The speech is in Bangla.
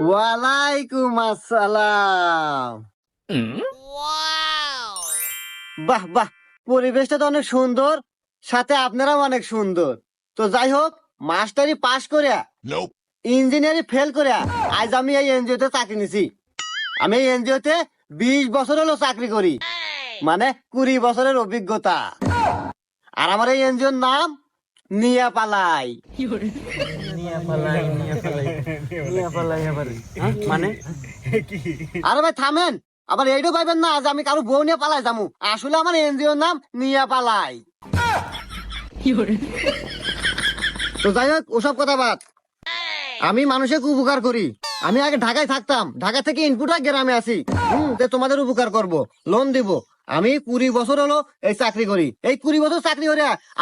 ওয়ালাইকুম আসসালাম। বাহ বাহ, পরিবেশটা তো অনেক সুন্দর, সাথে আপনারাও অনেক সুন্দর। তো যাই হোক, মাস্টারি পাশ করিয়া ইঞ্জিনিয়ারিং ফেল করিয়া আজ আমি এই এনজিও তে চাকরি নিছি। আমি এই এনজিও তে 20 বছর হলো চাকরি করি, মানে 20 বছরের অভিজ্ঞতা। আর আমার এই এনজিওর নাম নিয়া পালাই। মানে আরে ভাই থামেন, আবার এইটাও পাইবেন না যে আমি কারো বউ নিয়ে পালাই যামু। আসলে আমার এনজিওর নাম নিয়া পালাই। তো যাই হোক, ওসব কথা বাদ। আমি মানুষের উপকার করি। আমি আগে ঢাকায় থাকতাম, ঢাকা থেকে ইনপুট হয়ে গ্রামে আসি। তোমাদের উপকার করব, লোন দিব। আমি 20 বছর হলো এই চাকরি করি। এই 20 বছর চাকরি করে